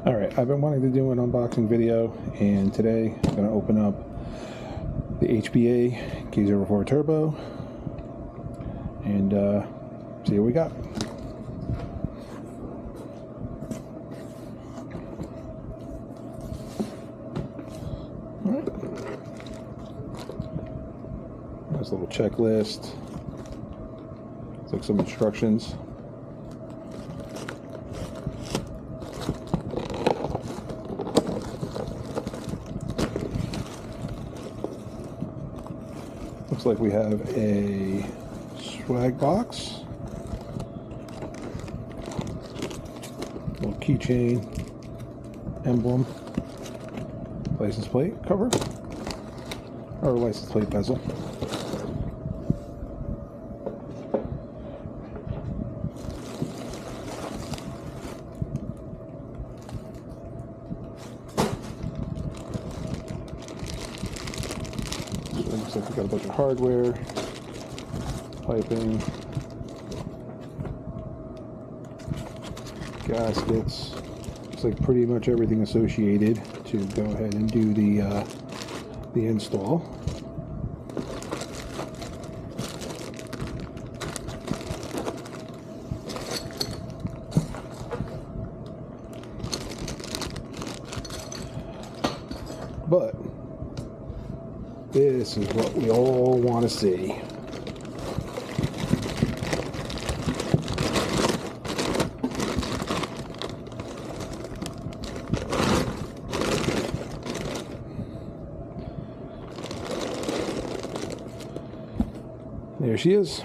Alright, I've been wanting to do an unboxing video, and today I'm going to open up the HPA K04 Turbo and see what we got. Alright. Nice little checklist. Looks like some instructions. Looks like we have a swag box, little keychain, emblem, license plate cover, or license plate bezel. Looks like we got a bunch of hardware, piping, gaskets. Looks like pretty much everything associated to go ahead and do the install. But this is what we all want to see. There she is.